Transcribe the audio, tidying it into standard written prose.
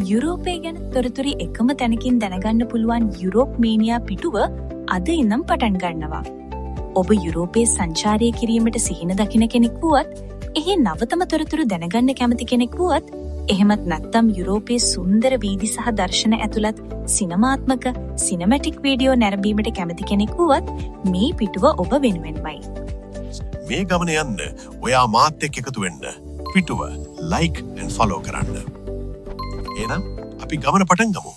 යුරෝපය ගැන තොරතුරු එකම තැනකින් දැනගන්න පුළුවන් යුරෝප් මීනියා පිටුව අද ඉන්නම් පටන් ගන්නවා. ඔබ යුරෝපයේ සංචාරය කිරීමට සිහින දකින කෙනෙක් වුවත්, එහි නවතම තොරතුරු දැනගන්න කැමති කෙනෙක් වුවත්, එහෙමත් නැත්නම් යුරෝපයේ සුන්දර වීදි සහ දර්ශන ඇතුළත් සිනමාත්මක සිනමැටික් වීඩියෝ නැරඹීමට කැමති කෙනෙක් වුවත් මේ පිටුව ඔබ වෙනුවෙන්මයි. මේ ගමන යන්න ඔයා මාත් එක්ක එකතු වෙන්න. පිටුව like and follow කරන්න. එහෙනම් අපි ගමන පටන් ගමු.